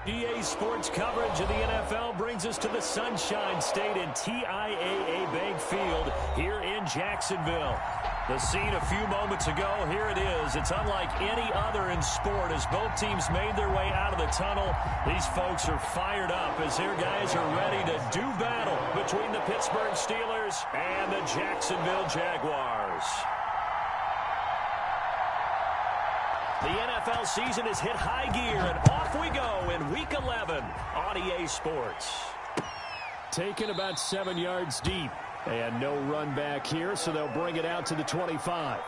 EA Sports coverage of the NFL brings us to the Sunshine State and TIAA Bank Field here in Jacksonville. The scene a few moments ago, here it is. It's unlike any other in sport as both teams made their way out of the tunnel. These folks are fired up as their guys are ready to do battle between the Pittsburgh Steelers and the Jacksonville Jaguars. The NFL season has hit high gear, and off we go in Week 11 on EA Sports. Taken about 7 yards deep, and no run back here, so they'll bring it out to the 25.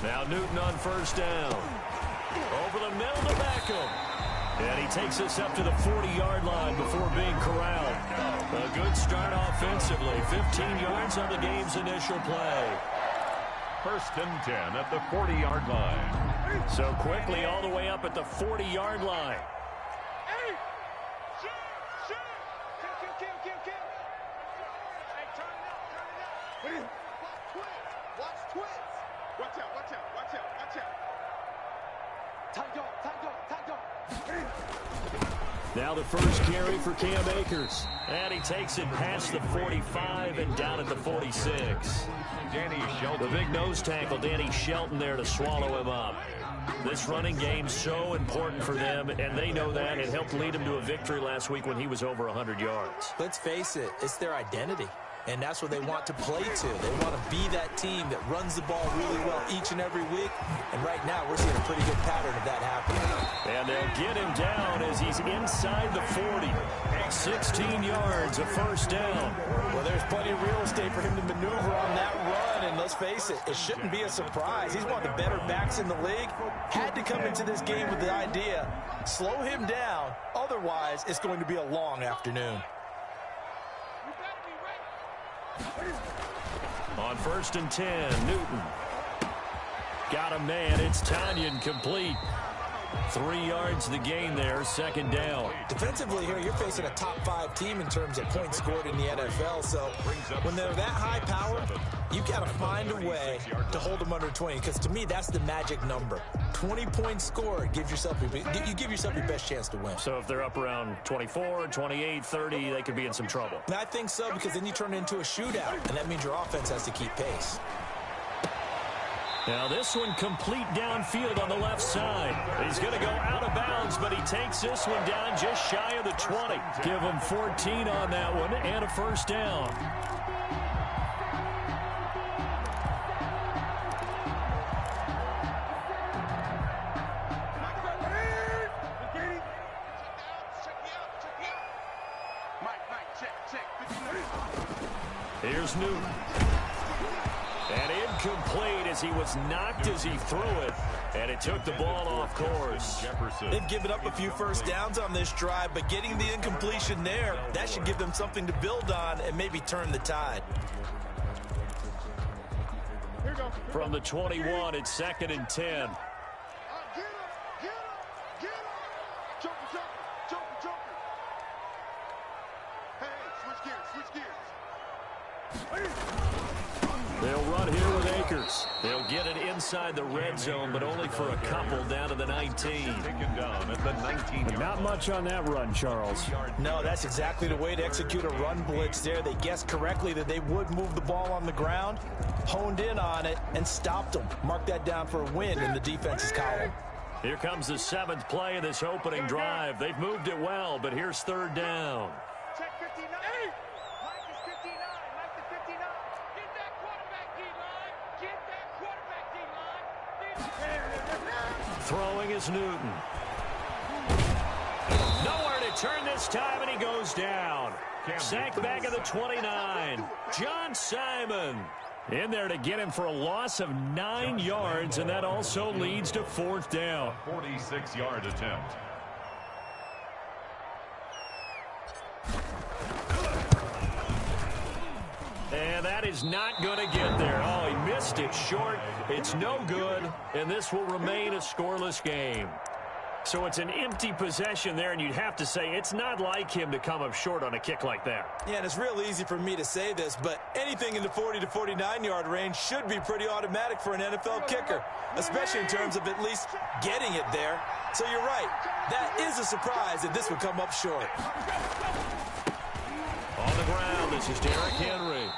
Now Newton on first down. Over the middle to Beckham. And he takes us up to the 40-yard line before being corralled. A good start offensively. 15 yards on the game's initial play. First and 10 at the 40-yard line. So quickly all the way up at the 40-yard line. Now the first carry for Cam Akers. And he takes it past the 45 and down at the 46. Danny Shelton. The big nose tackle, Danny Shelton, there to swallow him up. This running game's so important for them, and they know that. It helped lead them to a victory last week when he was over 100 yards. Let's face it, it's their identity. And that's what they want to play to. They want to be that team that runs the ball really well each and every week. And right now, we're seeing a pretty good pattern of that happening. And they'll get him down as he's inside the 40. 16 yards, a first down. Well, there's plenty of real estate for him to maneuver on that run. And let's face it, it shouldn't be a surprise. He's one of the better backs in the league. Had to come into this game with the idea, slow him down. Otherwise, it's going to be a long afternoon. On first and 10, Newton. Got a man. It's Tanyan complete. 3 yards the gain there, second down. Defensively here, you're facing a top 5 team in terms of points scored in the NFL. So when they're that high power, you got to find a way to hold them under 20. Because to me, that's the magic number. 20 points scored, you give yourself your best chance to win. So if they're up around 24, 28, 30, they could be in some trouble. And I think so, because then you turn it into a shootout, and that means your offense has to keep pace. Now this one complete downfield on the left side. He's going to go out of bounds, but he takes this one down just shy of the 20. Give him 14 on that one and a first down. Here's Newton. And incomplete as he was knocked as he threw it. And it took the ball off course. They've given up a few first downs on this drive, but getting the incompletion there, that should give them something to build on and maybe turn the tide. From the 21, it's second and 10. They'll run here with Akers. They'll get it inside the red zone, but only for a couple down to the 19. Down at the 19. Not much on that run, Charles. No, that's exactly the way to execute a run blitz there. They guessed correctly that they would move the ball on the ground, honed in on it, and stopped them. Mark that down for a win in the defense's column. Here comes the 7th play of this opening drive. They've moved it well, but here's third down. Check 59. Mike is 59. Mike the 59. Get that quarterback D-line. Get that quarterback D-line. Throwing is Newton. Nowhere to turn this time, and he goes down. Sack back of the 29. John Simon in there to get him for a loss of 9 yards, and that also leads to fourth down. 46-yard attempt. is not going to get there. Oh, he missed it short. It's no good, and this will remain a scoreless game. So it's an empty possession there, and you'd have to say it's not like him to come up short on a kick like that. Yeah, and it's real easy for me to say this, but anything in the 40 to 49-yard range should be pretty automatic for an NFL kicker, especially in terms of at least getting it there. So you're right. That is a surprise that this would come up short. On the ground, this is Derrick Henry.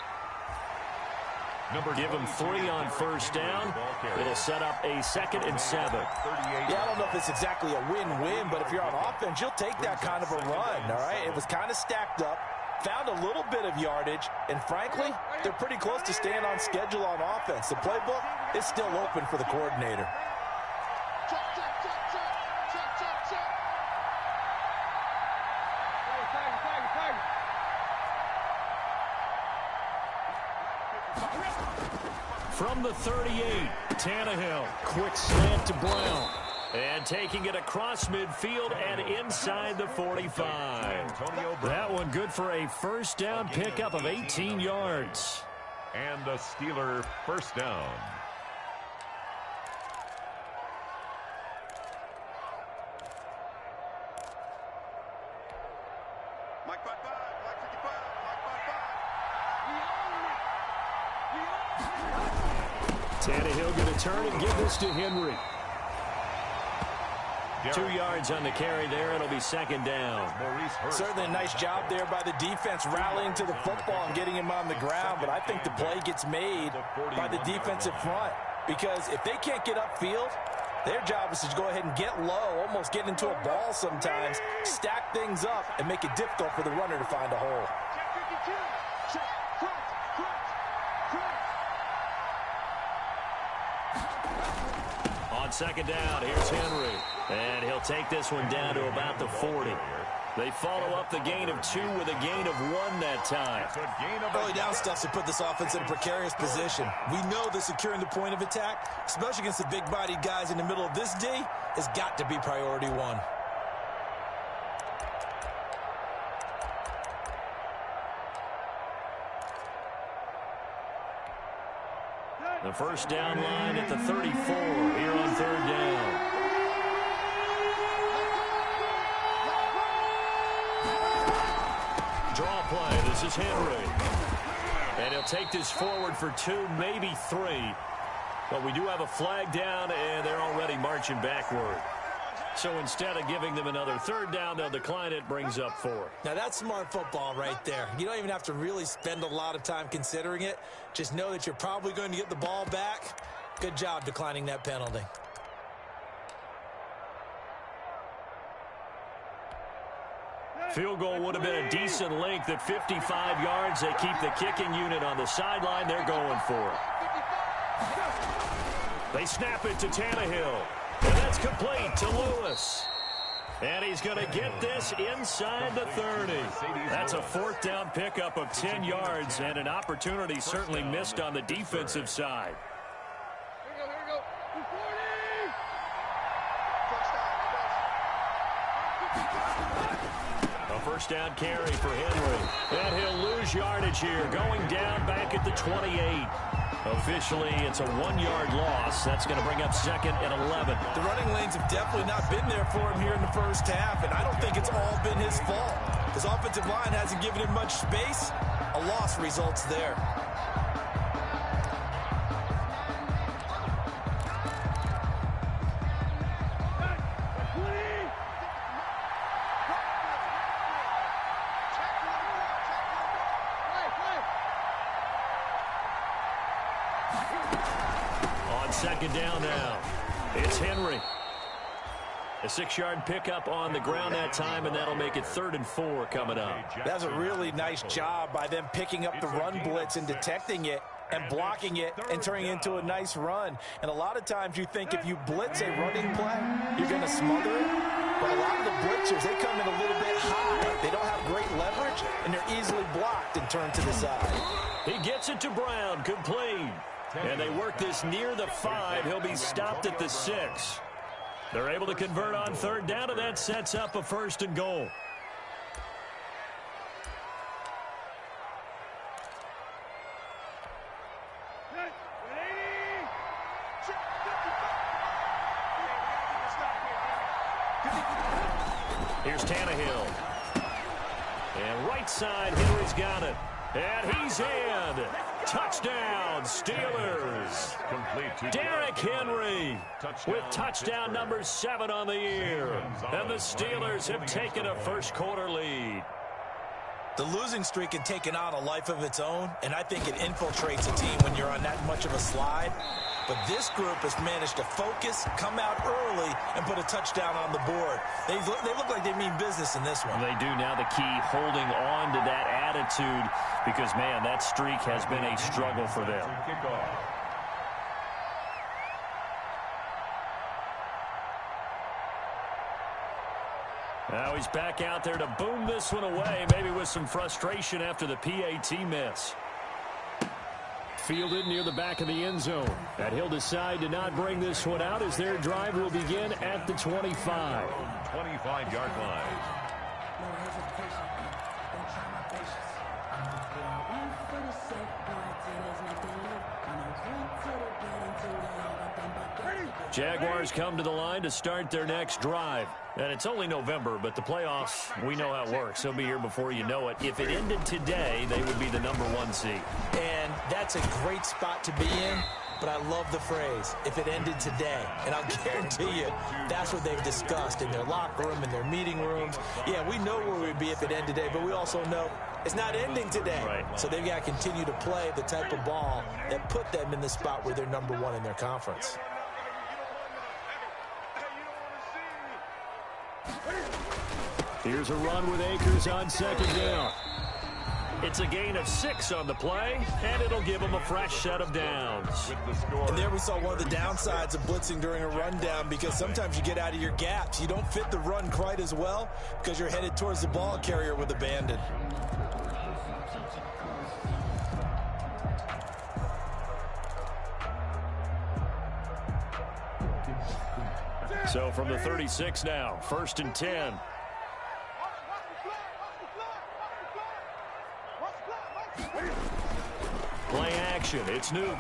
Give him 3 on first down. It'll set up a 2nd and 7. Yeah, I don't know if it's exactly a win-win, but if you're on offense, you'll take that kind of a run, all right? It was kind of stacked up, found a little bit of yardage, and frankly, they're pretty close to staying on schedule on offense. The playbook is still open for the coordinator. From the 38, Tannehill. Quick slant to Brown. And taking it across midfield and inside the 45. That one good for a first down pickup of 18 yards. And the Steeler first down. Mike 55, Mike 55, Mike 55. Tannehill going to turn and give this to Henry. 2 yards on the carry there. It'll be 2nd down. Certainly a nice job there by the defense rallying to the football and getting him on the ground, but I think the play gets made by the defensive front because if they can't get upfield, their job is to go ahead and get low, almost get into a ball sometimes, stack things up, and make it difficult for the runner to find a hole. On 2nd down, here's Henry. And he'll take this one down to about the 40. They follow up the gain of 2 with a gain of 1 that time. Early down stuff to put this offense in a precarious position. We know that securing the point of attack, especially against the big-bodied guys in the middle of this D, has got to be priority 1. The first down line at the 34 here on 3rd down. Draw play. This is Henry. And he'll take this forward for 2, maybe 3. But we do have a flag down, and they're already marching backward. So instead of giving them another 3rd down, they'll decline it, brings up 4. Now, that's smart football right there. You don't even have to really spend a lot of time considering it. Just know that you're probably going to get the ball back. Good job declining that penalty. Field goal would have been a decent length at 55 yards. They keep the kicking unit on the sideline. They're going for it. They snap it to Tannehill. And that's complete to Lewis. And he's going to get this inside the 30. That's a 4th down pickup of 10 yards and an opportunity certainly missed on the defensive side. Here we go. 40. A first down carry for Henry. And he'll lose yardage here, going down back at the 28. Officially, it's a 1-yard loss. That's going to bring up 2nd and 11. The running lanes have definitely not been there for him here in the first half, and I don't think it's all been his fault. His offensive line hasn't given him much space. A loss results there. On 2nd down now, it's Henry. A 6-yard pickup on the ground that time, and that'll make it 3rd and 4 coming up. That's a really nice job by them picking up the run blitz and detecting it and blocking it and turning it into a nice run. And a lot of times you think if you blitz a running play, you're going to smother it. But a lot of the blitzers, they come in a little bit high. They don't have great leverage, and they're easily blocked and turned to the side. He gets it to Brown, complete. And they work this near the 5. He'll be stopped at the 6. They're able to convert on 3rd down, and that sets up a 1st and goal. Here's Tannehill. And right side, Henry's got it. And he's in. Touchdown, Steelers. Derrick Henry with touchdown number 7 on the year. And the Steelers have taken a first-quarter lead. The losing streak had taken on a life of its own, and I think it infiltrates a team when you're on that much of a slide. But this group has managed to focus, come out early, and put a touchdown on the board. They look like they mean business in this one. They do. Now the key, holding on to that attitude, because, man, that streak has been a struggle for them. Now he's back out there to boom this one away, maybe with some frustration after the PAT miss. Fielded near the back of the end zone. And he'll decide to not bring this one out as their drive will begin at the 25. 25-yard line. Jaguars come to the line to start their next drive. And it's only November, but the playoffs, we know how it works. They'll be here before you know it. If it ended today, they would be the number 1 seed. And that's a great spot to be in, but I love the phrase, if it ended today. And I'll guarantee you, that's what they've discussed in their locker room, in their meeting rooms. Yeah, we know where we'd be if it ended today, but we also know it's not ending today. Right. So they've got to continue to play the type of ball that put them in the spot where they're number 1 in their conference. Here's a run with Akers on second down. It's a gain of 6 on the play, and it'll give them a fresh set of downs. And there we saw one of the downsides of blitzing during a rundown, because sometimes you get out of your gaps. You don't fit the run quite as well because you're headed towards the ball carrier with abandon. So from the 36 now, 1st and 10. Play action, it's Newton.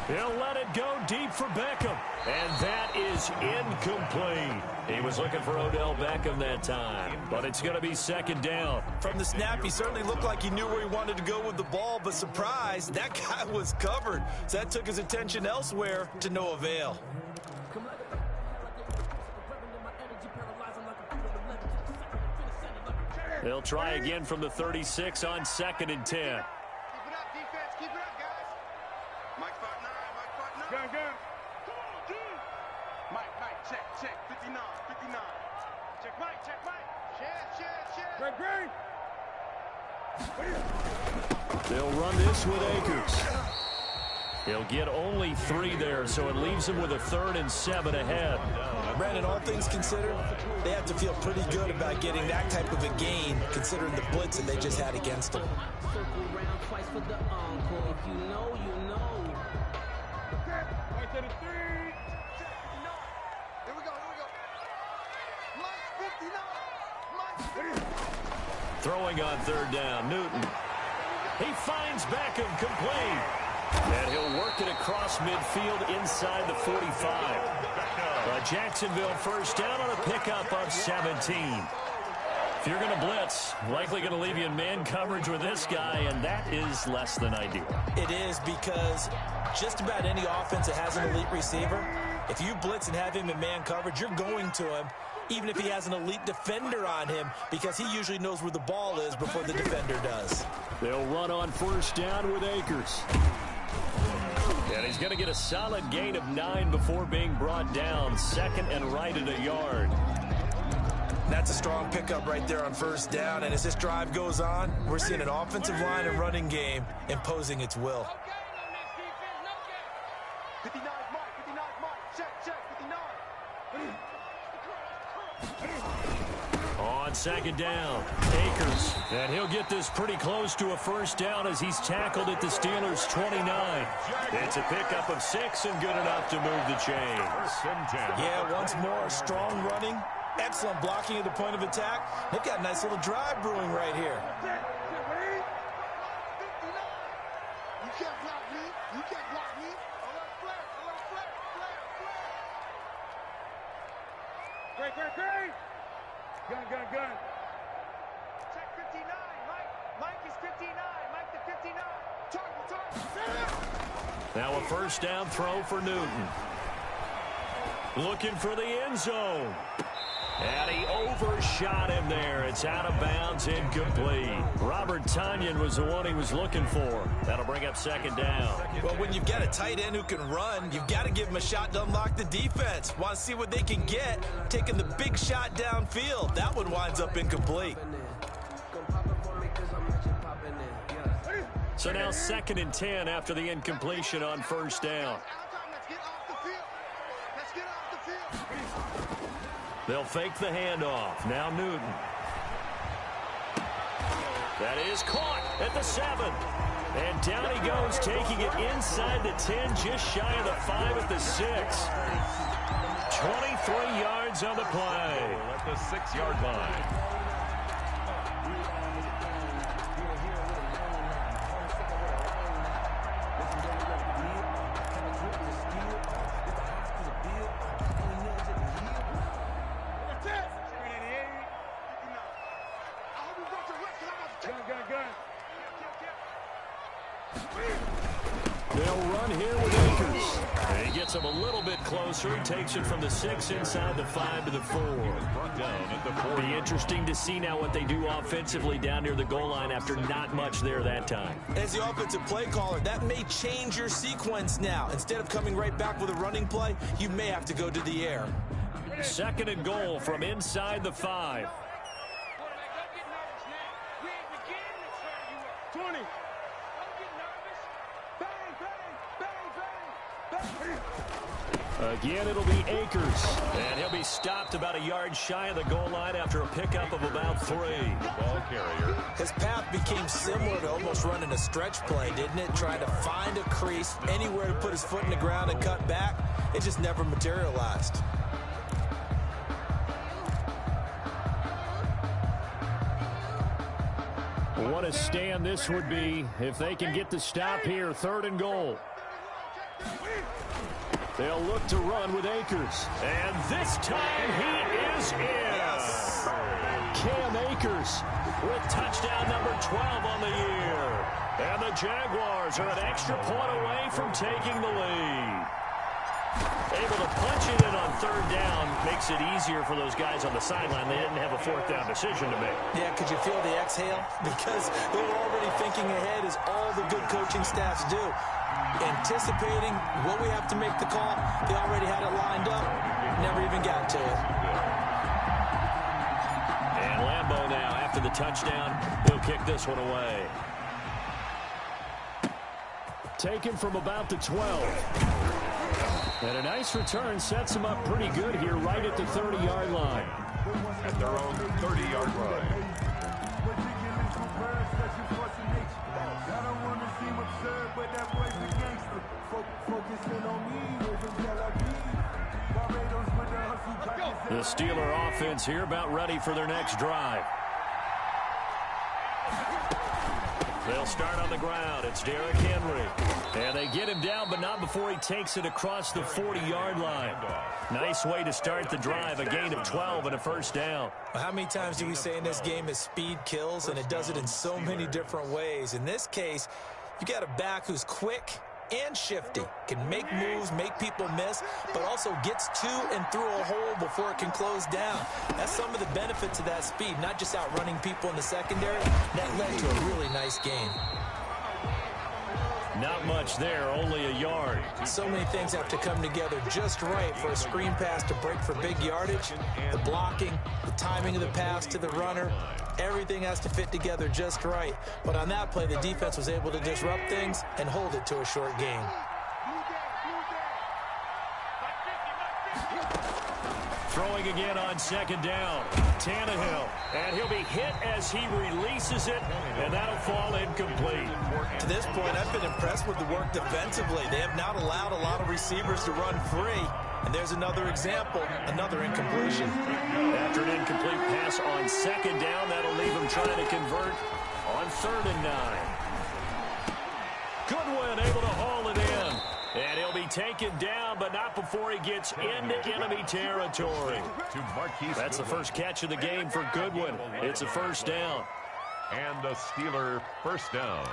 He'll let it go deep for Beckham. And that is incomplete. He was looking for Odell Beckham that time, but it's going to be 2nd down. From the snap, he certainly looked like he knew where he wanted to go with the ball, but surprise, that guy was covered. So that took his attention elsewhere to no avail. They'll try again from the 36 on 2nd and 10. Keep it up, defense. Keep it up, guys. Mike 5'9", Mike 5'9". Gun. Come on, dude. Mike, check. 59. Check Mike. Check. Great. They'll run this with Akers. He'll get only 3 there, so it leaves him with a 3rd and 7 ahead. Brandon, all things considered, they have to feel pretty good about getting that type of a gain, considering the blitz that they just had against them. Right to the 3. Here we go. Mike 59. Throwing on 3rd down, Newton. He finds Beckham complete. And he'll work it across midfield inside the 45. Jacksonville 1st down on a pickup of 17. If you're going to blitz, likely going to leave you in man coverage with this guy, and that is less than ideal. It is, because just about any offense that has an elite receiver, if you blitz and have him in man coverage, you're going to him, even if he has an elite defender on him, because he usually knows where the ball is before the defender does. They'll run on 1st down with Akers. And he's going to get a solid gain of 9 before being brought down. 2nd and right at a yard. That's a strong pickup right there on 1st down. And as this drive goes on, we're seeing an offensive line and running game imposing its will. No game on this defense. No game. 59 Mike. Check. 59. On 2nd down, Akers. And he'll get this pretty close to a 1st down as he's tackled at the Steelers' 29. It's a pickup of 6 and good enough to move the chains. Yeah, once more, strong running, excellent blocking at the point of attack. They've got a nice little drive brewing right here. You can't block me. Great. Gun. Check 59, Mike. Mike is 59. Mike to 59. Target. Now a first down throw for Newton. Looking for the end zone. And he overshot him there. It's out of bounds, incomplete. Robert Tonyan was the one he was looking for. That'll bring up second down. Well, when you've got a tight end who can run, you've got to give him a shot to unlock the defense. Want to see what they can get, taking the big shot downfield. That one winds up incomplete. So now 2nd and 10 after the incompletion on first down. They'll fake the handoff. Now Newton. That is caught at the 7. And down he goes, taking it inside the 10, just shy of the 5 at the 6. 23 yards on the play. At the 6-yard line. They'll run here with Akers. And he gets him a little bit closer. He takes it from the 6 inside the 5 to the 4. Brought down at the 4. Be interesting to see now what they do offensively down near the goal line after not much there that time. As the offensive play caller, that may change your sequence now. Instead of coming right back with a running play, you may have to go to the air. 2nd and goal from inside the 5. 20. Again, it'll be Akers. And he'll be stopped about a yard shy of the goal line after a pickup of about 3. Ball carrier. His path became similar to almost running a stretch play, didn't it? Trying to find a crease, anywhere to put his foot in the ground and cut back. It just never materialized. What a stand this would be if they can get the stop here. 3rd and goal. They'll look to run with Akers. And this time he is in. Cam Akers With touchdown number 12 on the year. And the Jaguars are an extra point away from taking the lead. Able to punch it in on 3rd down makes it easier for those guys on the sideline. They didn't have a 4th down decision to make. Yeah, could you feel the exhale? Because they were already thinking ahead, as all the good coaching staffs do. Anticipating what we have to make the call. They already had it lined up. Never even got to it. And Lambeau now, after the touchdown, he'll kick this one away. taken from about the 12. And a nice return sets him up pretty good here right at the 30-yard line. At their own 30-yard line. The Steeler offense here about ready for their next drive. They'll start on the ground. It's Derrick Henry. And they get him down, but not before he takes it across the 40-yard line. Nice way to start the drive. A gain of 12 and a first down. Well, how many times do we say in this game is speed kills, and it does it in so many different ways. In this case, you got a back who's quick and shifty, can make moves, make people miss, but also gets to and through a hole before it can close down. That's some of the benefits of that speed, not just outrunning people in the secondary. That led to a really nice game. Not much there, only a yard. So many things have to come together just right for a screen pass to break for big yardage. The blocking, the timing of the pass to the runner, everything has to fit together just right. But on that play, the defense was able to disrupt things and hold it to a short gain. Throwing again on second down. Tannehill. And he'll be hit as he releases it, and that'll fall incomplete. To this point, I've been impressed with the work defensively. They have not allowed a lot of receivers to run free. And there's another example, another incompletion. After an incomplete pass on second down, that'll leave him trying to convert on 3rd and 9. Goodwin able to haul it in. And he'll be taken down, but not before he gets into enemy territory. That's the first catch of the game for Goodwin. It's a first down. And a Steeler first down.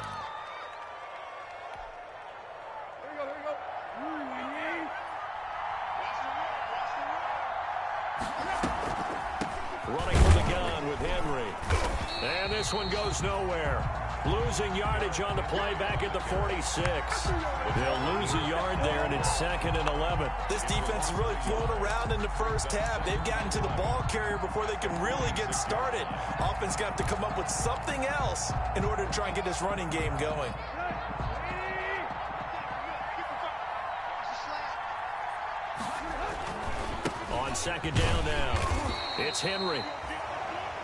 Running for the gun with Henry. And this one goes nowhere. Losing yardage on the play back at the 46. They'll lose a yard there, and it's 2nd and 11. This defense is really flown around in the first half. They've gotten to the ball carrier before they can really get started. Offense got to come up with something else in order to try and get this running game going. On 2nd down now, it's Henry.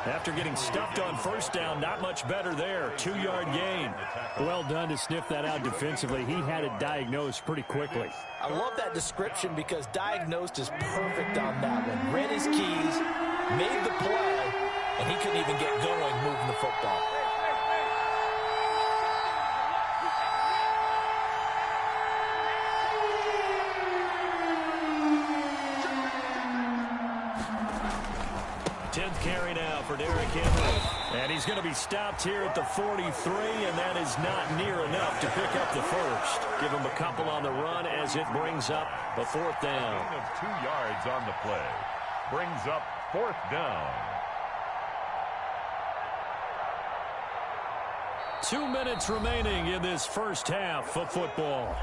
After getting stuffed on first down, not much better there. 2-yard gain. Well done to sniff that out defensively. He had it diagnosed pretty quickly. I love that description because diagnosed is perfect on that one. Read his keys, made the play, and he couldn't even get going moving the football. Carry now for Derrick Henry. And he's going to be stopped here at the 43, and that is not near enough to pick up the first. Give him a couple on the run as it brings up a 4th down. Gain of 2 yards on the play. Brings up 4th down. 2 minutes remaining in this first half of football.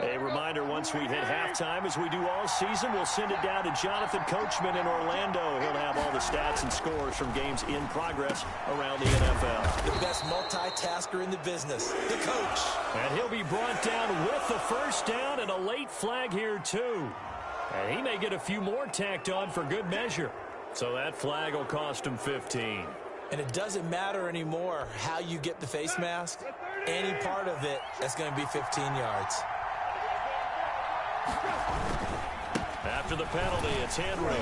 A reminder, once we hit halftime, as we do all season, we'll send it down to Jonathan Coachman in Orlando. He'll have all the stats and scores from games in progress around the NFL. The best multitasker in the business, the coach. And he'll be brought down with the first down and a late flag here, too. And he may get a few more tacked on for good measure. So that flag will cost him 15. And it doesn't matter anymore how you get the face mask. Any part of it, that's going to be 15 yards. After the penalty, it's Henry.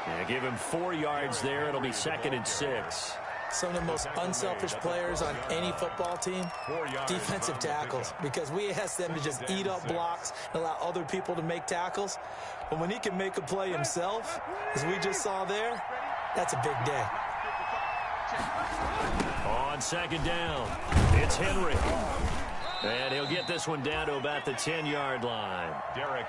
Yeah, give him 4 yards there. It'll be 2nd and 6. Some of the most unselfish players on any football team, defensive tackles, because we ask them to just eat up blocks and allow other people to make tackles. But when he can make a play himself, as we just saw there, that's a big day. On 2nd down, it's Henry. And he'll get this one down to about the 10-yard line.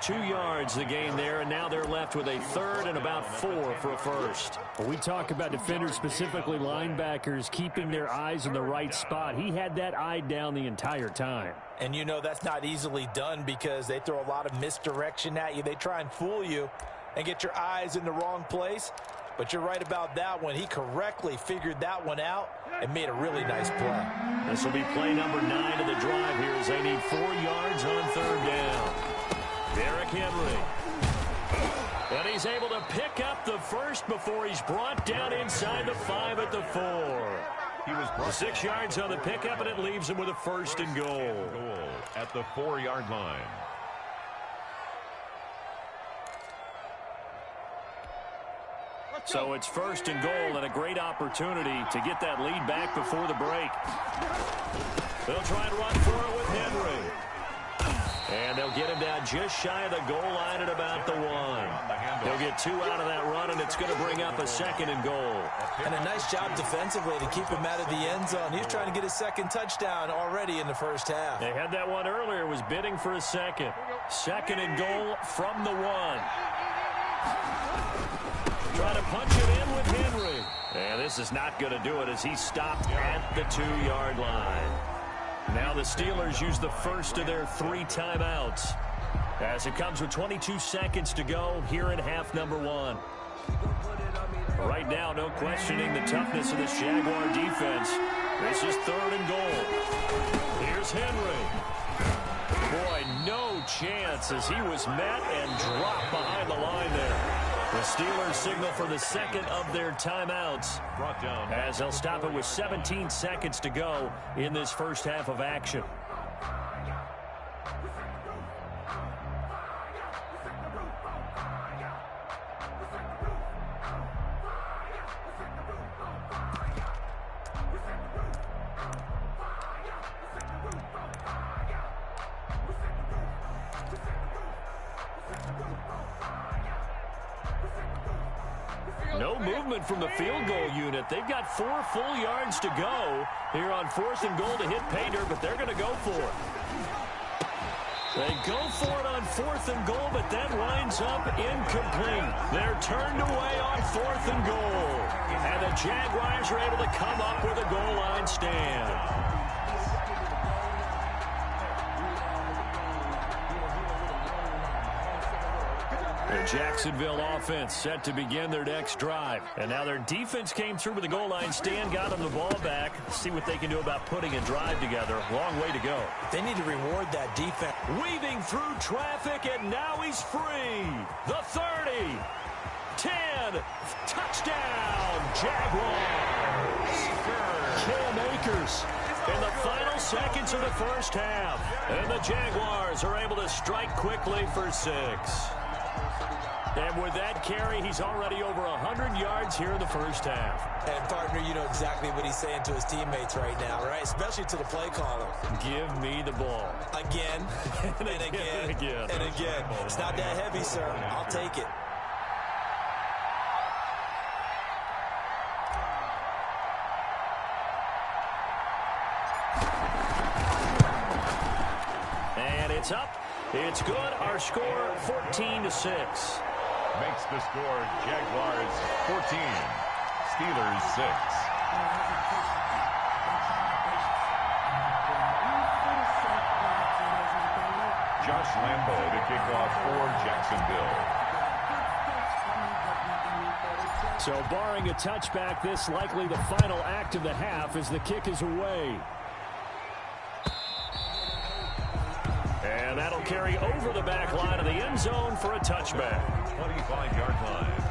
2 yards the gain there, and now they're left with a 3rd and about 4 for a first. When we talk about defenders, specifically linebackers, keeping their eyes in the right spot, he had that eye down the entire time. And you know that's not easily done because they throw a lot of misdirection at you. They try and fool you and get your eyes in the wrong place. But you're right about that one. He correctly figured that one out and made a really nice play. This will be play number 9 of the drive here as they need 4 yards on 3rd down. Derrick Henry. And he's able to pick up the first before he's brought down inside the 5 at the 4. He was 6 yards on the pickup, and it leaves him with a 1st and goal. At the 4-yard line. So it's 1st and goal and a great opportunity to get that lead back before the break. They'll try and run for it with Henry. And they'll get him down just shy of the goal line at about the 1. They'll get 2 out of that run, and it's going to bring up a 2nd and goal. And a nice job defensively to keep him out of the end zone. He's trying to get his 2nd touchdown already in the first half. They had that one earlier, was bidding for a 2nd. 2nd and goal from the 1. Try to punch it in with Henry. And this is not going to do it as he's stopped at the 2-yard line. Now the Steelers use the first of their 3 timeouts as it comes with 22 seconds to go here in half number 1. Right now, no questioning the toughness of this Jaguar defense. This is 3rd and goal. Here's Henry. Boy, no chance as he was met and dropped behind the line there. The Steelers signal for the second of their timeouts as they'll stop it with 17 seconds to go in this first half of action. No movement from the field goal unit. They've got 4 full yards to go here on 4th and goal to hit pay dirt, but they're going to go for it. They go for it on 4th and goal, but that winds up incomplete. They're turned away on 4th and goal. And the Jaguars are able to come up with a goal line stand. The Jacksonville offense set to begin their next drive. And now their defense came through with the goal line stand, got them the ball back. See what they can do about putting a drive together. Long way to go. They need to reward that defense. Weaving through traffic, and now he's free. The 30. 10. Touchdown, Jaguars. Cam Akers in the final seconds of the first half. And the Jaguars are able to strike quickly for 6. And with that carry, he's already over 100 yards here in the first half. And, partner, you know exactly what he's saying to his teammates right now, right? Especially to the play caller. Give me the ball. Again, and again, and again. It's not that heavy, sir. I'll take it. And it's up. It's good. Our score, 14-6. Makes the score Jaguars 14, Steelers 6. Josh Lambo to kick off for Jacksonville. So barring a touchback, this likely the final act of the half as the kick is away. And that'll carry over the back line of the end zone for a touchback. 25-yard line.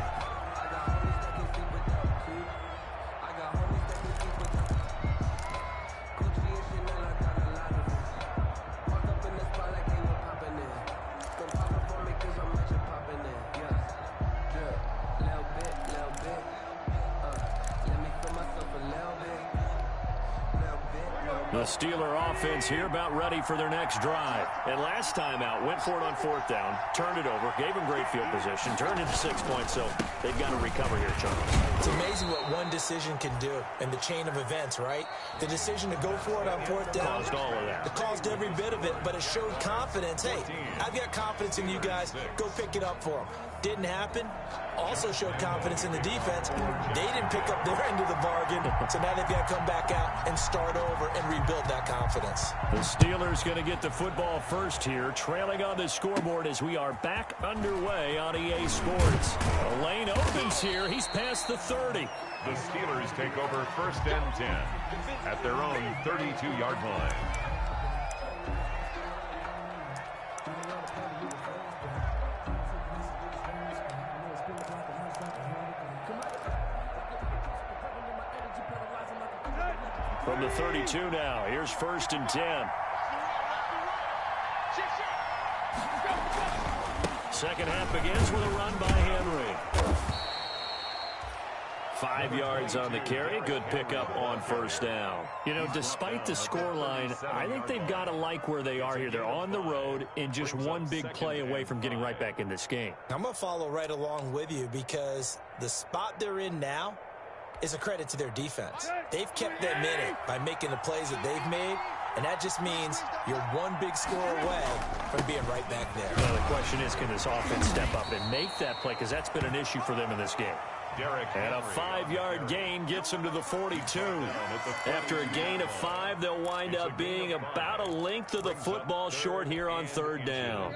The Steeler offense here about ready for their next drive. And last time out, went for it on 4th down, turned it over, gave them great field position, turned into 6 points, so they've got to recover here, Charles. It's amazing what one decision can do in the chain of events, right? The decision to go for it on 4th down. Caused all of that. It caused every bit of it, but it showed confidence. Hey, I've got confidence in you guys. Go pick it up for them. Didn't happen. Also showed confidence in the defense. They didn't pick up their end of the bargain, so now they've got to come back out and start over and rebuild that confidence. The Steelers going to get the football first here, trailing on the scoreboard as we are back underway on EA Sports. The lane opens here. He's past the 30. The Steelers take over 1st and 10 at their own 32-yard line. From the 32 now, here's 1st and 10. Second half begins with a run by Henry. 5 yards on the carry. Good pickup on 1st down. You know, despite the scoreline, I think they've got to like where they are here. They're on the road and just one big play away from getting right back in this game. I'm going to follow right along with you because the spot they're in now is a credit to their defense. They've kept them in it by making the plays that they've made, and that just means you're one big score away from being right back there. Well, the question is, can this offense step up and make that play? Because that's been an issue for them in this game. And a 5-yard gain gets them to the 42. After a gain of 5, they'll wind up being about a length of the football short here on 3rd down.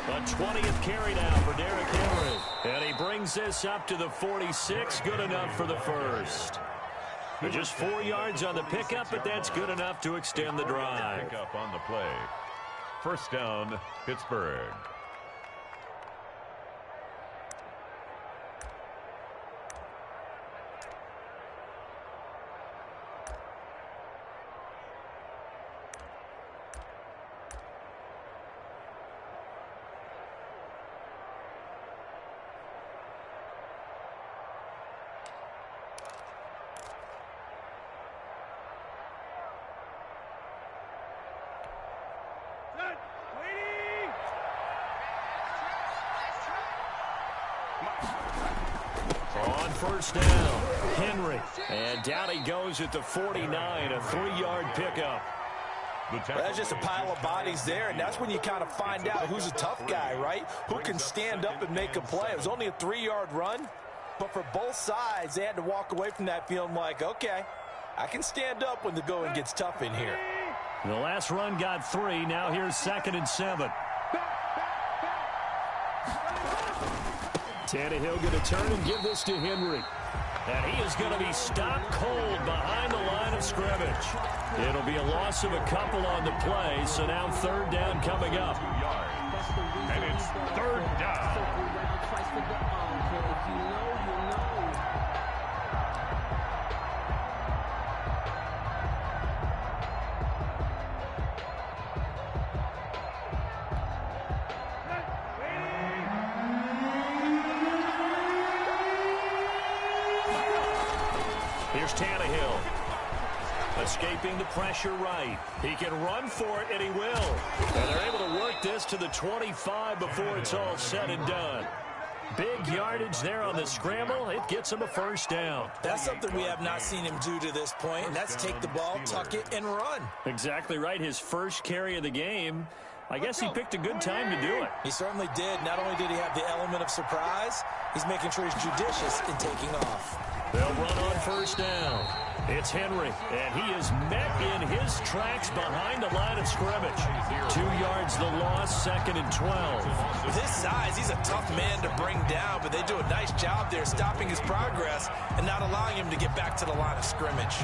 The 20th carry now for Derrick Henry. And he brings this up to the 46. Good enough for the first. Just 4 yards on the pickup, but that's good enough to extend the drive. Pickup on the play. First down, Pittsburgh. On first down, Henry. And down he goes at the 49, a 3-yard pickup. That's just a pile of bodies there, and that's when you kind of find out who's a tough guy, right? Who can stand up and make a play. It was only a 3-yard run, but for both sides, they had to walk away from that feeling like, okay, I can stand up when the going gets tough in here. The last run got 3. Now here's 2nd and 7. Tannehill going to turn and give this to Henry. And he is going to be stopped cold behind the line of scrimmage. It'll be a loss of a couple on the play, so now 3rd down coming up. And it's 3rd down. Here's Tannehill. Escaping the pressure right. He can run for it, and he will. And they're able to work this to the 25 before it's all said and done. Big yardage there on the scramble. It gets him a 1st down. That's something we have not seen him do to this point, and that's take the ball, tuck it, and run. Exactly right. His first carry of the game. I guess he picked a good time to do it. He certainly did. Not only did he have the element of surprise, he's making sure he's judicious in taking off. They'll run on 1st down. It's Henry, and he is met in his tracks behind the line of scrimmage. 2 yards the loss, 2nd and 12. With his size, he's a tough man to bring down, but they do a nice job there stopping his progress and not allowing him to get back to the line of scrimmage.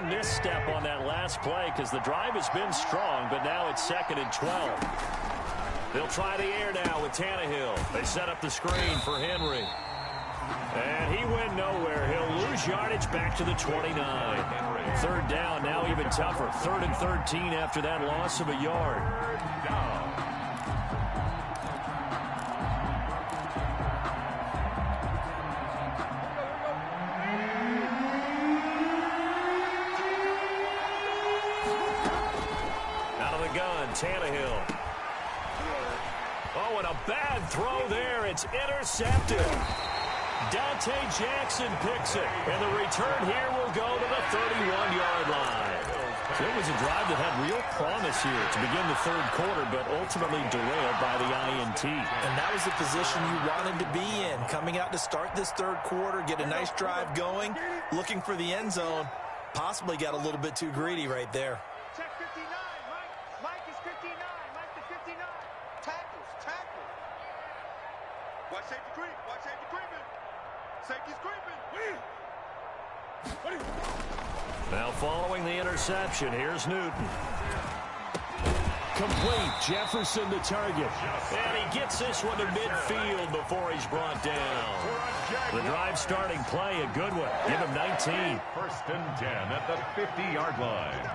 Misstep on that last play because the drive has been strong, but now it's 2nd and 12. They'll try the air now with Tannehill. They set up the screen for Henry. And he went nowhere. He'll lose yardage back to the 29. 3rd down, now even tougher. 3rd and 13 after that loss of a yard. Tannehill. Oh, and a bad throw there. It's intercepted. Dante Jackson picks it. And the return here will go to the 31-yard line. So it was a drive that had real promise here to begin the 3rd quarter, but ultimately derailed by the INT. And that was the position you wanted to be in. Coming out to start this 3rd quarter, get a nice drive going, looking for the end zone. Possibly got a little bit too greedy right there. Check 59, Mike is 59. Mike the 59. Tackles. Watch safety creep. Watch safety creeping. Safety's creeping. Now following the interception, here's Newton. Complete. Jefferson the target. And he gets this one to midfield before he's brought down. The drive starting play, a good one. Give him 19. 1st and 10 at the 50-yard line.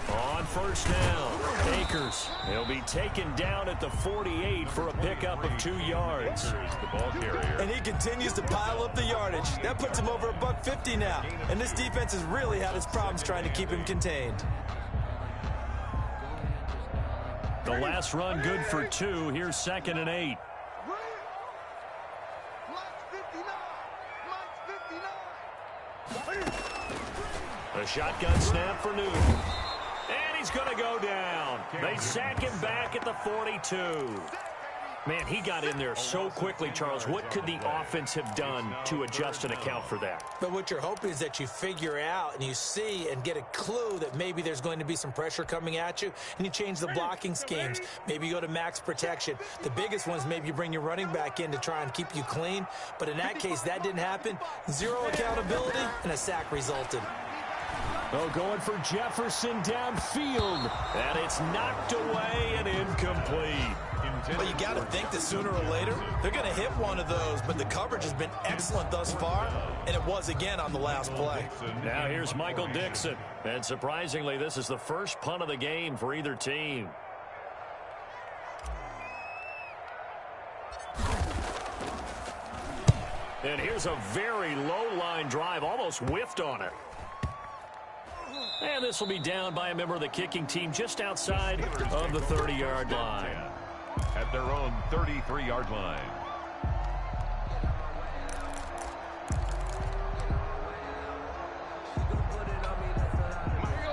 On 1st down, Akers. He'll be taken down at the 48 for a pickup of 2 yards. The ball carrier. And he continues to pile up the yardage. That puts him over $150 now. And this defense has really had its problems trying to keep him contained. The last run good for 2. Here's 2nd and 8. A shotgun snap for Newton. And he's going to go down. They sack him back at the 42. Man, he got in there so quickly, Charles. What could the offense have done to adjust and account for that? But what you're hoping is that you figure out and you see and get a clue that maybe there's going to be some pressure coming at you, and you change the blocking schemes. Maybe you go to max protection. The biggest one is maybe you bring your running back in to try and keep you clean. But in that case, that didn't happen. Zero accountability, and a sack resulted. Oh, going for Jefferson downfield. And it's knocked away and incomplete. Well, you got to think that sooner or later, they're going to hit one of those, but the coverage has been excellent thus far, and it was again on the last play. Now here's Michael Dixon, and surprisingly, this is the first punt of the game for either team. And here's a very low-line drive, almost whiffed on it. And this will be down by a member of the kicking team just outside of the 30-yard line. At their own 33-yard line.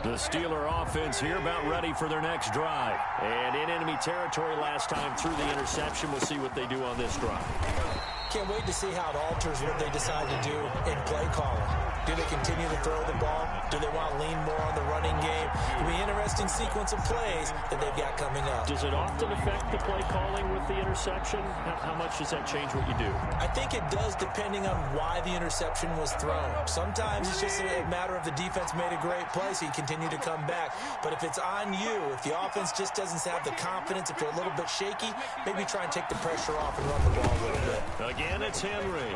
The Steeler offense here about ready for their next drive. And in enemy territory last time through the interception. We'll see what they do on this drive. Can't wait to see how it alters what they decide to do in play calling. Do they continue to throw the ball? Do they want to lean more on the running game? It'll be an interesting sequence of plays that they've got coming up. Does it often affect the play calling with the interception? How much does that change what you do? I think it does depending on why the interception was thrown. Sometimes it's just a matter of the defense made a great play, so you continue to come back. But if it's on you, if the offense just doesn't have the confidence, if they're a little bit shaky, maybe try and take the pressure off and run the ball a little bit. Again, it's Henry.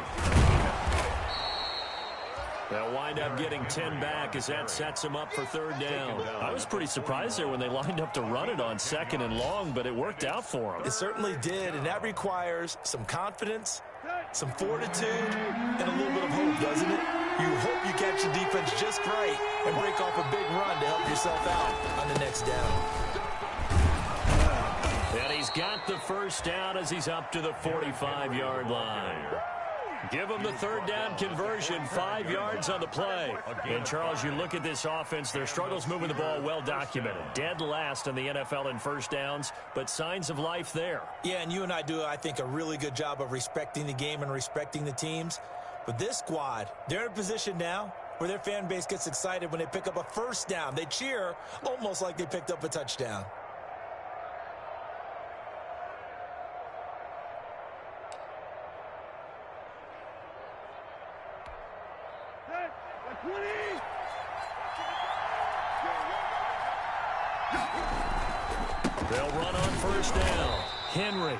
They'll wind up getting 10 back as that sets him up for third down. I was pretty surprised there when they lined up to run it on 2nd and long, but it worked out for them. It certainly did, and that requires some confidence, some fortitude, and a little bit of hope, doesn't it? You hope you catch the defense just right and break off a big run to help yourself out on the next down. And he's got the first down as he's up to the 45-yard line. Give them the third down conversion, 5 yards on the play. And, Charles, you look at this offense, their struggles moving the ball well documented. Dead last in the NFL in first downs, but signs of life there. Yeah, and you and I do, I think, a really good job of respecting the game and respecting the teams. But this squad, they're in a position now where their fan base gets excited when they pick up a first down. They cheer almost like they picked up a touchdown. They'll run on first down. Henry.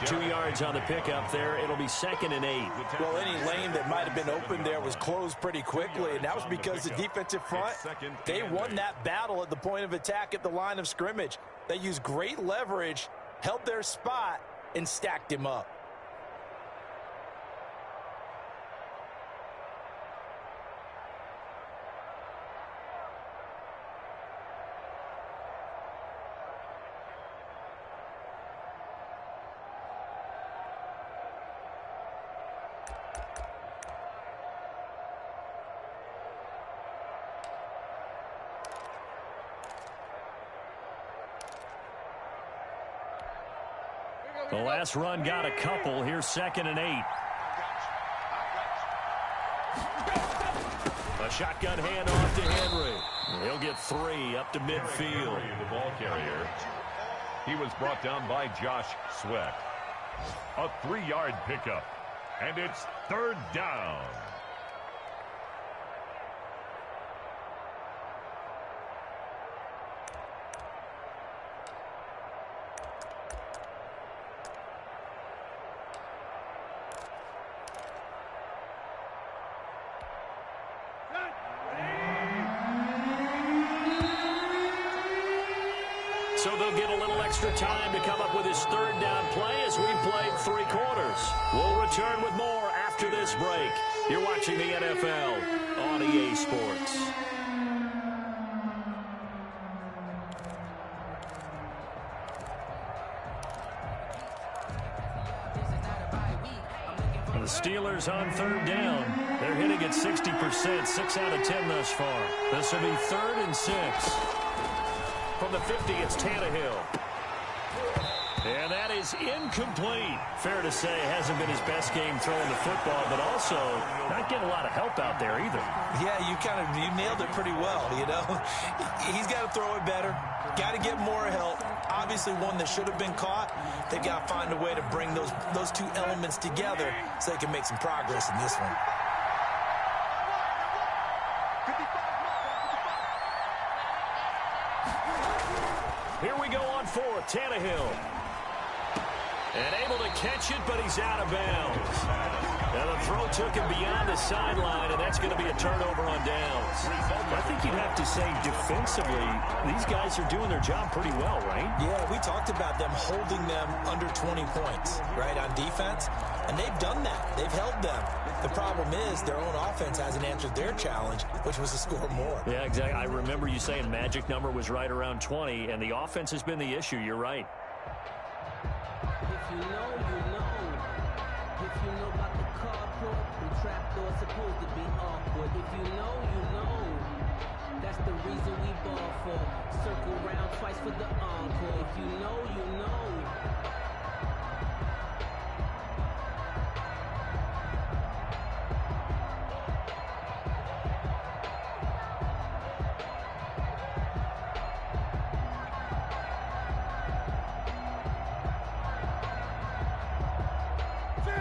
2 yards on the pickup there. It'll be 2nd and 8. Well, any lane that might have been open there was closed pretty quickly, and that was because the defensive front, they won that battle at the point of attack at the line of scrimmage. They used great leverage, held their spot, and stacked him up. The last run got a couple. Here's 2nd and 8. A shotgun handoff to Henry. He'll get 3 up to midfield. The ball carrier. He was brought down by Josh Sweat. A 3-yard pickup. And it's third down. So they'll get a little extra time to come up with his third down play as we played 3 quarters. We'll return with more after this break. You're watching the NFL on EA Sports. The Steelers on third down. They're hitting at 60%, 6 out of 10 thus far. This will be 3rd and 6. From the 50, it's Tannehill. And that is incomplete. Fair to say, hasn't been his best game throwing the football, but also not getting a lot of help out there either. Yeah, you nailed it pretty well, you know. He's got to throw it better. Got to get more help. Obviously one that should have been caught. They've got to find a way to bring those two elements together so they can make some progress in this one. Here we go on 4th, Tannehill. And able to catch it, but he's out of bounds. Now the throw took him beyond the sideline, and that's going to be a turnover on downs. I think you'd have to say defensively, these guys are doing their job pretty well, right? Yeah, we talked about them holding them under 20 points, right, on defense. And they've done that. They've held them. The problem is their own offense hasn't answered their challenge, which was to score more. Yeah, exactly. I remember you saying magic number was right around 20, and the offense has been the issue. You're right. If you know, you know. If you know about the carport, the trapdoor supposed to be awkward. If you know, you know. That's the reason we ball for. Circle round twice for the encore. If you know, you know.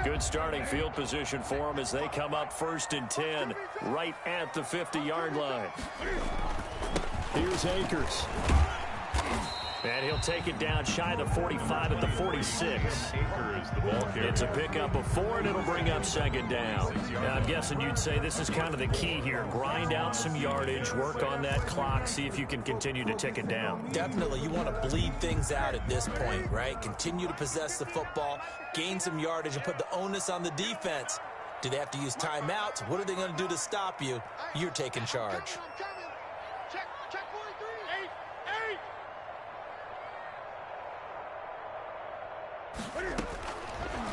Good starting field position for them as they come up 1st and 10, right at the 50-yard line. Here's Akers. And he'll take it down shy of the 45 at the 46. It's a pickup of 4, and it'll bring up 2nd down. Now, I'm guessing you'd say this is kind of the key here. Grind out some yardage, work on that clock, see if you can continue to tick it down. Definitely, you want to bleed things out at this point, right? Continue to possess the football, gain some yardage, and put the onus on the defense. Do they have to use timeouts? What are they going to do to stop you? You're taking charge.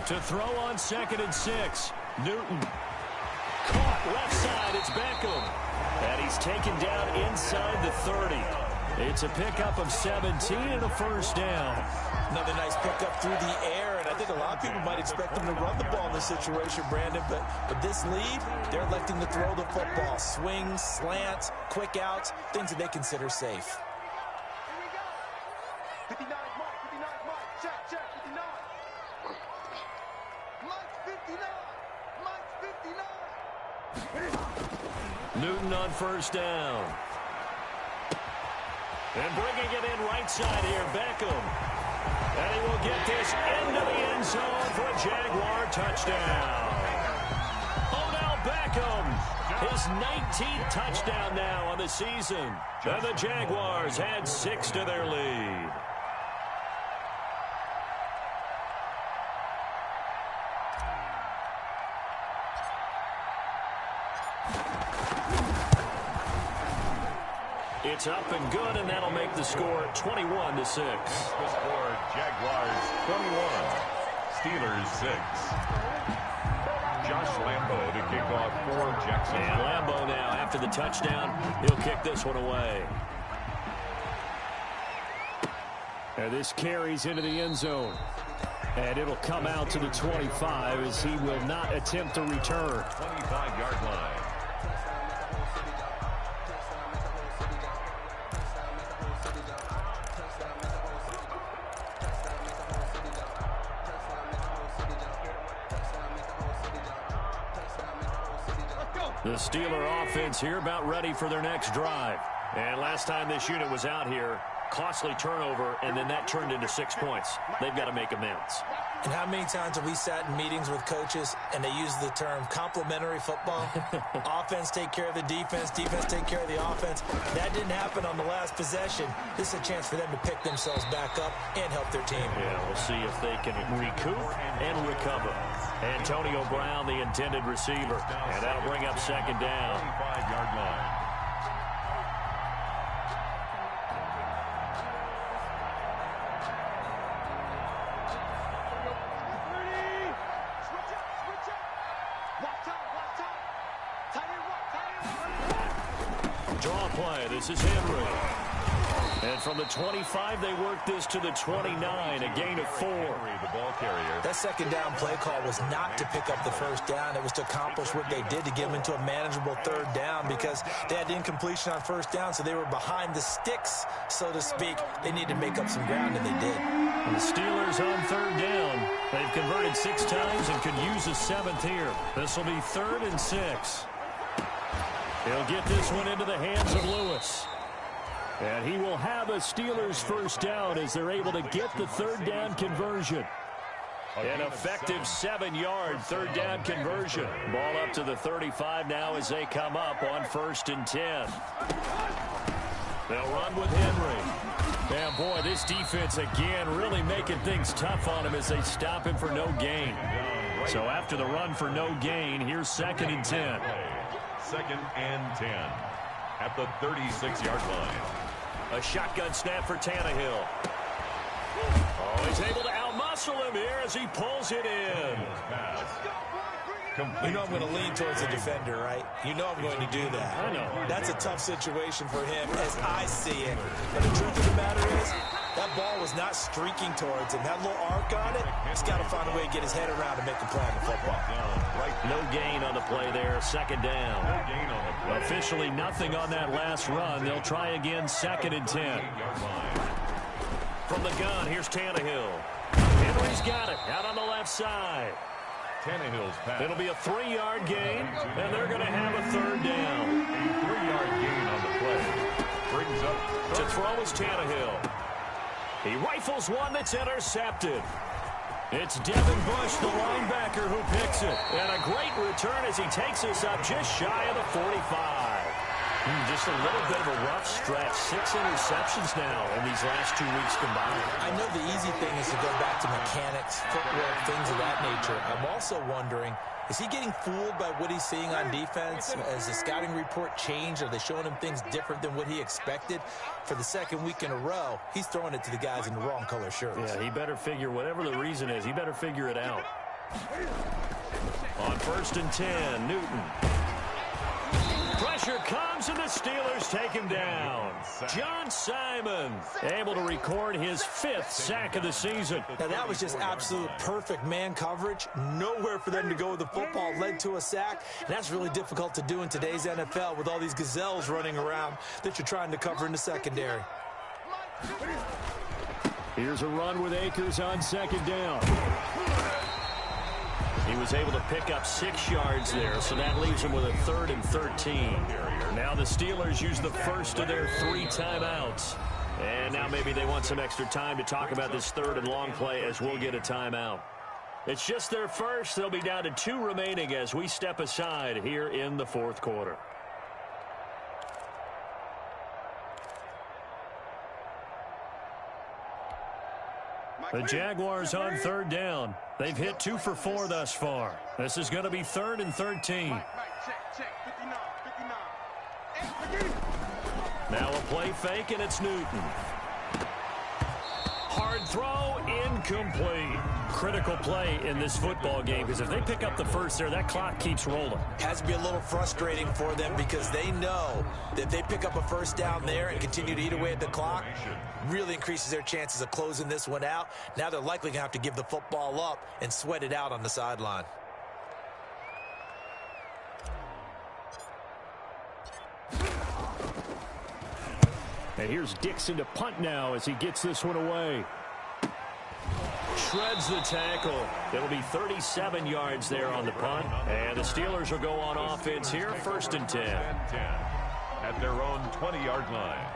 To throw on 2nd and 6. Newton. Caught left side. It's Beckham. And he's taken down inside the 30. It's a pickup of 17 and a 1st down. Another nice pickup through the air, and I think a lot of people might expect them to run the ball in this situation, Brandon, but with this lead, they're electing to throw the football. Swings, slants, quick outs, things that they consider safe. 59 Mike, 59 Mike, check, 59. Mike's 59, Mike's 59. Newton on 1st down. And bringing it in right side here, Beckham. And he will get this into the end zone for a Jaguar touchdown. Odell Beckham, his 19th touchdown now on the season. And the Jaguars add 6 to their lead. It's up and good, and that'll make the score 21-6. The score, Jaguars 21, Steelers 6. Josh Lambo to kick off for Jacksonville. And Lambo now, after the touchdown, he'll kick this one away. And this carries into the end zone. And it'll come out to the 25 as he will not attempt to return. 25-yard line. The Steeler offense here about ready for their next drive. And last time this unit was out here, costly turnover, and then that turned into 6 points. They've got to make amends. And how many times have we sat in meetings with coaches and they use the term complementary football? Offense take care of the defense, defense take care of the offense. That didn't happen on the last possession. This is a chance for them to pick themselves back up and help their team. Yeah, we'll see if they can recoup and recover. Antonio Brown, the intended receiver, and that'll bring up 2nd down. 25-yard line. draw play. This is Henry. And from the 25, they work this to the 29, a gain of 4. The ball carrier. That second down play call was not to pick up the first down. It was to accomplish what they did to get them into a manageable third down because they had incompletion on first down, so they were behind the sticks, so to speak. They needed to make up some ground, and they did. And the Steelers on third down. They've converted 6 times and could use a 7th here. This will be 3rd and 6. He'll get this one into the hands of Lewis. And he will have a Steelers first down as they're able to get the third down conversion. An effective 7-yard third down conversion. Ball up to the 35 now as they come up on 1st and 10. They'll run with Henry. And boy, this defense again really making things tough on him as they stop him for no gain. So after the run for no gain, here's 2nd and 10. 2nd and 10 at the 36-yard line. A shotgun snap for Tannehill. Oh, he's able to outmuscle him here as he pulls it in. You know I'm going to lean towards the defender, right? You know I'm going to do that. I know. That's a tough situation for him as I see it. But the truth of the matter is, that ball was not streaking towards him. That little arc on it, he's got to find a way to get his head around and make a play on the football. No gain on the play there, 2nd down. No gain on the play. Officially nothing on that last run. They'll try again, 2nd and 10. From the gun, here's Tannehill. Henry's got it, out on the left side. Tannehill's pass. It'll be a 3-yard gain, and they're going to have a 3rd down. A 3-yard gain on the play. Brings up To throw is Tannehill. He rifles one that's intercepted. It's Devin Bush, the linebacker, who picks it. And a great return as he takes us up just shy of the 45. Just a little bit of a rough stretch. 6 interceptions now in these last 2 weeks combined. I know the easy thing is to go back to mechanics, footwork, things of that nature. I'm also wondering, is he getting fooled by what he's seeing on defense? Has the scouting report changed? Are they showing him things different than what he expected? For the 2nd week in a row, he's throwing it to the guys in the wrong color shirts. Yeah, he better figure, whatever the reason is, he better figure it out. On 1st and 10, Newton. Pressure comes, and the Steelers take him down. John Simon able to record his 5th sack of the season. Now, that was just absolute perfect man coverage. Nowhere for them to go with the football. Led to a sack. And that's really difficult to do in today's NFL with all these gazelles running around that you're trying to cover in the secondary. Here's a run with Akers on 2nd down. He was able to pick up 6 yards there, so that leaves him with a 3rd and 13. Now the Steelers use the first of their 3 timeouts. And now maybe they want some extra time to talk about this 3rd and long play as we'll get a timeout. It's just their first. They'll be down to 2 remaining as we step aside here in the 4th quarter. The Jaguars on 3rd down. They've hit 2 for 4 thus far. This is going to be 3rd and 13. Now a play fake, and it's Newton. Hard throw, incomplete. Critical play in this football game, because if they pick up the first there, that clock keeps rolling. Has to be a little frustrating for them because they know that if they pick up a first down there and continue to eat away at the clock, really increases their chances of closing this one out. Now they're likely going to have to give the football up and sweat it out on the sideline. And here's Dixon to punt now as he gets this one away. Shreds the tackle. It'll be 37 yards there on the punt. And the Steelers will go on offense here, 1st and 10. At their own 20-yard line.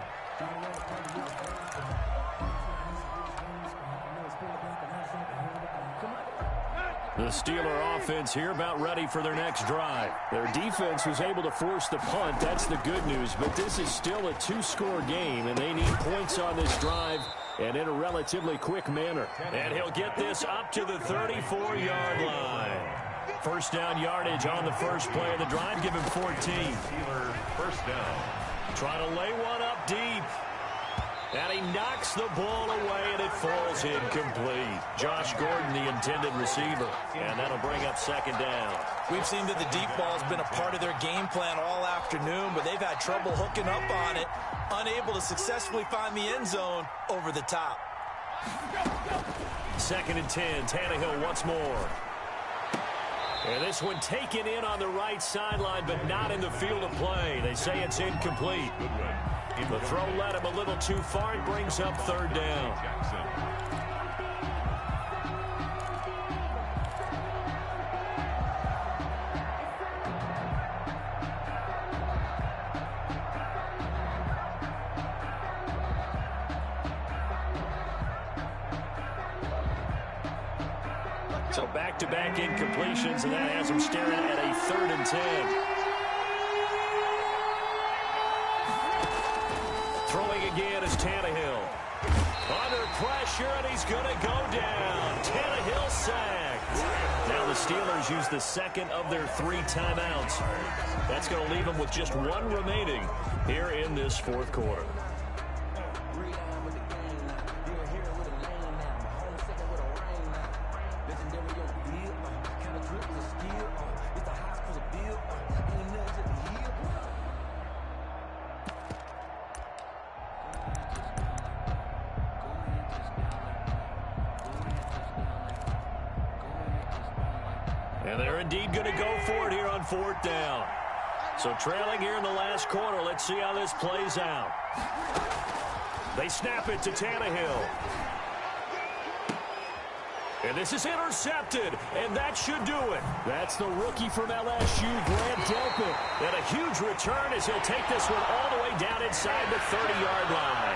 The Steeler offense here about ready for their next drive. Their defense was able to force the punt. That's the good news. But this is still a 2-score game, and they need points on this drive and in a relatively quick manner. And he'll get this up to the 34-yard line. First down yardage on the first play of the drive. Give him 14. Steeler first down. Trying to lay one up deep. And he knocks the ball away, and it falls incomplete. Josh Gordon, the intended receiver. And that'll bring up second down. We've seen that the deep ball's been a part of their game plan all afternoon, but they've had trouble hooking up on it, unable to successfully find the end zone over the top. Second and 10, Tannehill once more. And this one taken in on the right sideline, but not in the field of play. They say it's incomplete. The throw led him a little too far and brings up third down. So back-to-back incompletions, and that has him staring at a 3rd and 10. Throwing again is Tannehill. Under pressure, and he's going to go down. Tannehill sacked. Now the Steelers use the second of their 3 timeouts. That's going to leave them with just 1 remaining here in this 4th quarter. And they're indeed going to go for it here on 4th down. So trailing here in the last quarter. Let's see how this plays out. They snap it to Tannehill. And this is intercepted, and that should do it. That's the rookie from LSU, Grant Delpit. And a huge return as he'll take this one all the way down inside the 30-yard line.